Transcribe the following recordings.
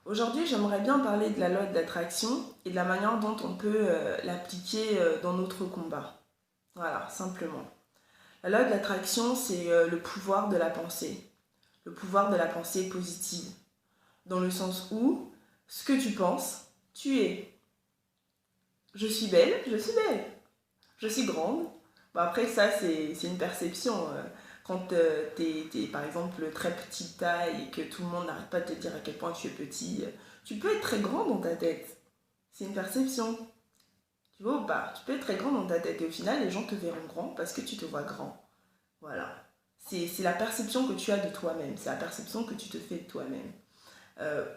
Aujourd'hui, j'aimerais bien parler de la loi de l'attraction et de la manière dont on peut l'appliquer dans notre combat. Voilà, simplement. La loi de l'attraction, c'est le pouvoir de la pensée. Le pouvoir de la pensée positive. Dans le sens où, ce que tu penses, tu es. Je suis belle, je suis belle. Je suis grande. Bon, après, ça, c'est une perception. Quand t'es, par exemple, très petite taille et que tout le monde n'arrête pas de te dire à quel point tu es petit, tu peux être très grand dans ta tête. C'est une perception. Tu vois ou pas? Tu peux être très grand dans ta tête et au final, les gens te verront grand parce que tu te vois grand. Voilà. C'est la perception que tu as de toi-même. C'est la perception que tu te fais de toi-même.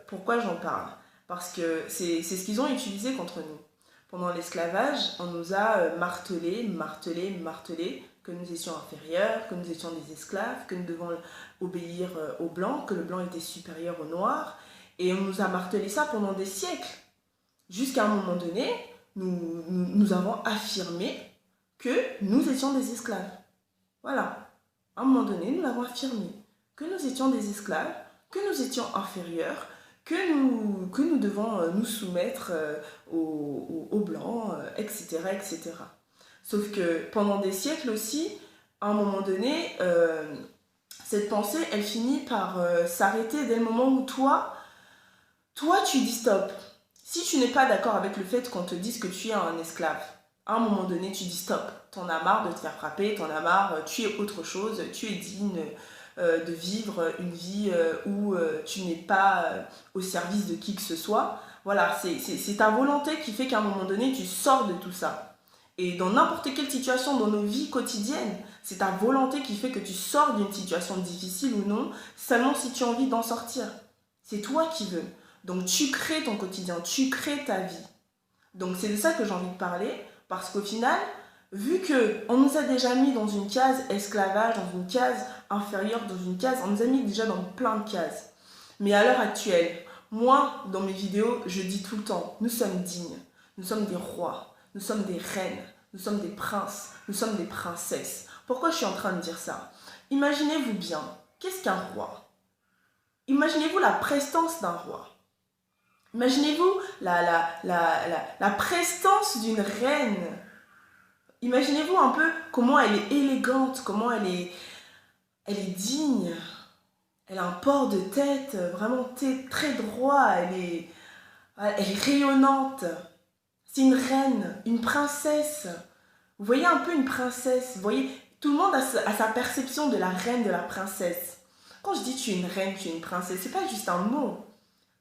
Pourquoi j'en parle? Parce que c'est ce qu'ils ont utilisé contre nous. Pendant l'esclavage, on nous a martelé que nous étions inférieurs, que nous étions des esclaves, que nous devons obéir aux blancs, que le blanc était supérieur au noir. Et on nous a martelé ça pendant des siècles. Jusqu'à un moment donné, nous avons affirmé que nous étions des esclaves. Voilà. À un moment donné, nous l'avons affirmé. Que nous étions des esclaves, que nous étions inférieurs, que nous devons nous soumettre aux blancs, etc., etc. Sauf que pendant des siècles aussi, à un moment donné, cette pensée, elle finit par s'arrêter dès le moment où toi, tu dis stop. Si tu n'es pas d'accord avec le fait qu'on te dise que tu es un esclave, à un moment donné, tu dis stop. T'en as marre de te faire frapper, t'en as marre, tu es autre chose, tu es digne de vivre une vie où tu n'es pas au service de qui que ce soit. Voilà, c'est ta volonté qui fait qu'à un moment donné, tu sors de tout ça. Et dans n'importe quelle situation dans nos vies quotidiennes, c'est ta volonté qui fait que tu sors d'une situation difficile ou non, seulement si tu as envie d'en sortir. C'est toi qui veux. Donc tu crées ton quotidien, tu crées ta vie. Donc c'est de ça que j'ai envie de parler, parce qu'au final, vu qu'on nous a déjà mis dans une case esclavage, dans une case inférieure, dans une case, on nous a mis déjà dans plein de cases. Mais à l'heure actuelle, moi, dans mes vidéos, je dis tout le temps, nous sommes dignes, nous sommes des rois, nous sommes des reines, nous sommes des princes, nous sommes des princesses. Pourquoi je suis en train de dire ça? Imaginez-vous bien, qu'est-ce qu'un roi? Imaginez-vous la prestance d'un roi. Imaginez-vous la prestance d'une reine. Imaginez-vous un peu comment elle est élégante, comment elle est digne. Elle a un port de tête vraiment très droit, elle est rayonnante. C'est une reine, une princesse. Vous voyez un peu une princesse, vous voyez, tout le monde a sa perception de la reine, de la princesse. Quand je dis tu es une reine, tu es une princesse, c'est pas juste un mot.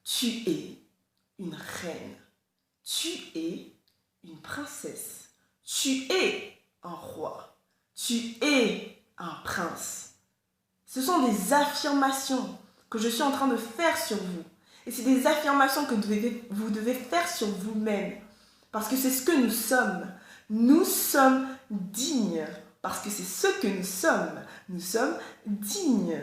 Tu es une reine. Tu es une princesse. Tu es un roi. Tu es un prince. Ce sont des affirmations que je suis en train de faire sur vous. Et c'est des affirmations que vous devez faire sur vous-même. Parce que c'est ce que nous sommes. Nous sommes dignes. Parce que c'est ce que nous sommes. Nous sommes dignes.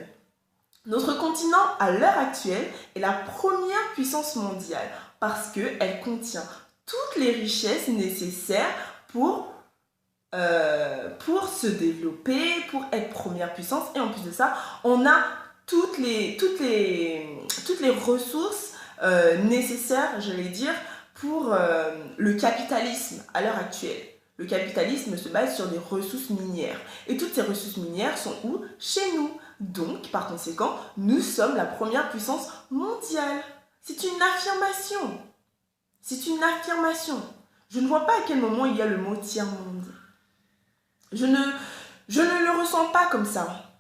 Notre continent, à l'heure actuelle, est la première puissance mondiale parce qu'elle contient toutes les richesses nécessaires pour se développer, pour être première puissance. Et en plus de ça, on a toutes les ressources nécessaires, je vais dire, pour le capitalisme à l'heure actuelle. Le capitalisme se base sur des ressources minières. Et toutes ces ressources minières sont où? Chez nous. Donc, par conséquent, nous sommes la première puissance mondiale. C'est une affirmation. C'est une affirmation. Je ne vois pas à quel moment il y a le mot tiers-monde. Je ne le ressens pas comme ça.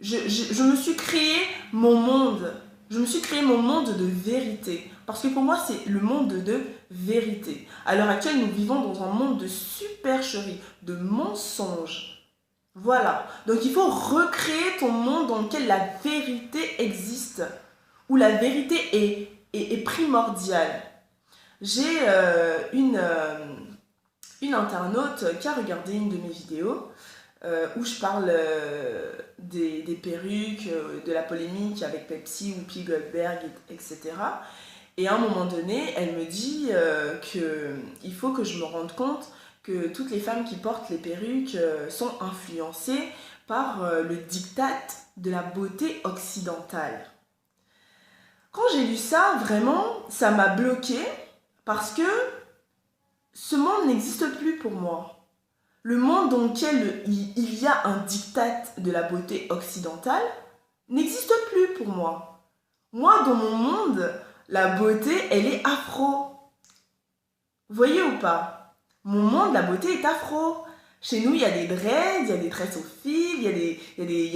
Je me suis créé mon monde. Je me suis créé mon monde de vérité. Parce que pour moi, c'est le monde de vérité. À l'heure actuelle, nous vivons dans un monde de supercherie, de mensonges. Voilà. Donc il faut recréer ton monde dans lequel la vérité existe. Où la vérité est primordiale. J'ai une internaute qui a regardé une de mes vidéos où je parle des perruques, de la polémique avec Pepsi, Whoopi Goldberg, etc. Et à un moment donné, elle me dit qu'il faut que je me rende compte que toutes les femmes qui portent les perruques sont influencées par le diktat de la beauté occidentale. Quand j'ai lu ça, vraiment, ça m'a bloquée parce que ce monde n'existe plus pour moi. Le monde dans lequel il y a un diktat de la beauté occidentale n'existe plus pour moi. Moi, dans mon monde, la beauté, elle est afro. Vous voyez ou pas? Mon monde, la beauté est afro. Chez nous, il y a des dreads, il y a des tresses aux fils, il y a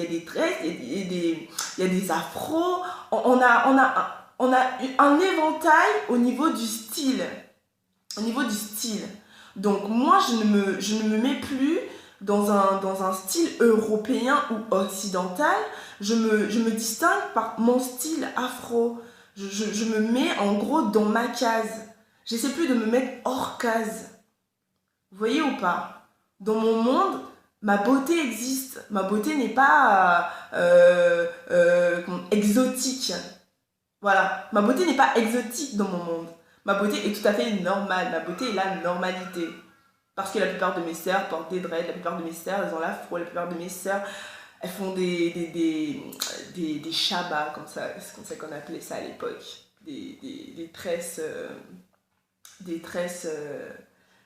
des tresses, il y a des afros. On a un éventail au niveau du style. Au niveau du style. Donc moi, je ne me mets plus dans un style européen ou occidental. Je me distingue par mon style afro. Je me mets en gros dans ma case. J'essaie plus de me mettre hors case. Vous voyez ou pas? Dans mon monde, ma beauté existe. Ma beauté n'est pas exotique. Voilà. Ma beauté n'est pas exotique dans mon monde. Ma beauté est tout à fait normale. Ma beauté est la normalité. Parce que la plupart de mes sœurs portent des dreads, la plupart de mes sœurs, elles ont l'afro, la plupart de mes sœurs, elles font des shabbas, comme ça, c'est comme ça qu'on appelait ça à l'époque. Des tresses,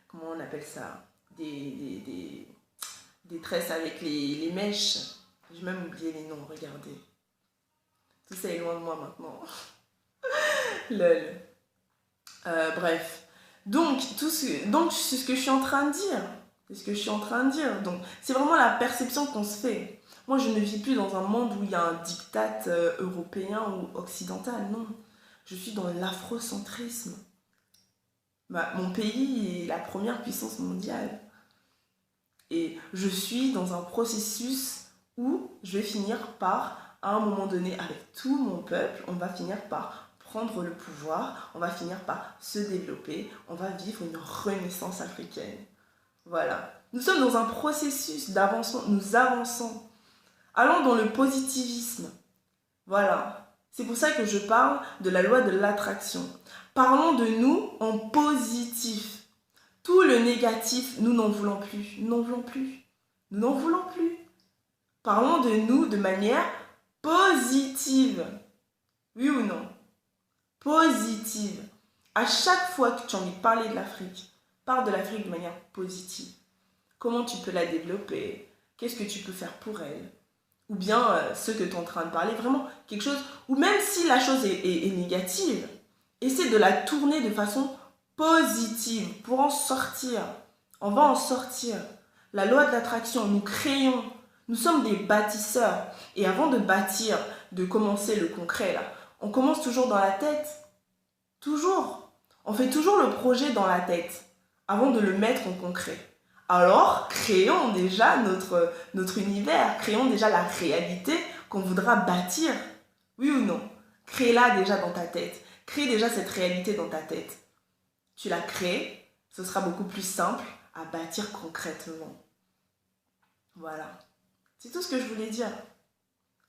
comment on appelle ça? Des tresses avec les mèches. J'ai même oublié les noms, regardez. Tout ça est loin de moi maintenant. Lol. Bref. Donc, c'est ce que je suis en train de dire. C'est ce que je suis en train de dire. Donc, c'est vraiment la perception qu'on se fait. Moi, je ne vis plus dans un monde où il y a un diktat européen ou occidental. Non. Je suis dans l'afrocentrisme. Mon pays est la première puissance mondiale. Et je suis dans un processus où je vais finir par, à un moment donné, avec tout mon peuple, on va finir par prendre le pouvoir, on va finir par se développer, on va vivre une renaissance africaine. Voilà. Nous sommes dans un processus d'avancement, nous avançons. Allons dans le positivisme. Voilà. C'est pour ça que je parle de la loi de l'attraction. Parlons de nous en positif. Tout le négatif, nous n'en voulons plus. Nous n'en voulons plus. Nous n'en voulons plus. Parlons de nous de manière positive. Oui ou non? Positive. À chaque fois que tu as envie de parler de l'Afrique, parle de l'Afrique de manière positive. Comment tu peux la développer? Qu'est-ce que tu peux faire pour elle? Ou bien ce que tu es en train de parler, vraiment quelque chose, ou même si la chose est négative, essaie de la tourner de façon positive pour en sortir. On va en sortir. La loi de l'attraction, nous créons, nous sommes des bâtisseurs. Et avant de bâtir, de commencer le concret là, on commence toujours dans la tête. Toujours. On fait toujours le projet dans la tête avant de le mettre en concret. Alors, créons déjà notre univers, créons déjà la réalité qu'on voudra bâtir. Oui ou non? Crée-la déjà dans ta tête. Crée déjà cette réalité dans ta tête. Tu la crées, ce sera beaucoup plus simple à bâtir concrètement. Voilà. C'est tout ce que je voulais dire.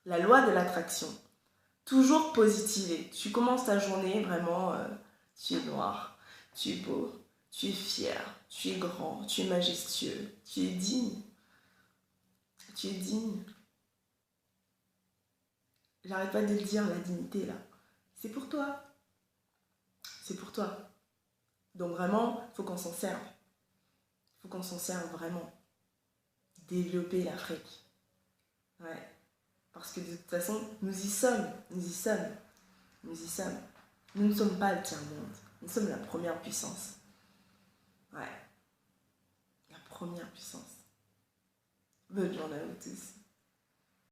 La loi de l'attraction. Toujours positiver. Tu commences ta journée vraiment, tu es noir, tu es beau, tu es fier, tu es grand, tu es majestueux, tu es digne. Tu es digne. J'arrête pas de le dire, la dignité là. C'est pour toi. C'est pour toi. Donc vraiment, il faut qu'on s'en serve. Il faut qu'on s'en serve vraiment. Développer l'Afrique. Ouais. Parce que de toute façon, nous y sommes. Nous y sommes. Nous y sommes. Nous ne sommes pas le tiers-monde. Nous sommes la première puissance. Ouais. La première puissance. Bonne journée à vous tous.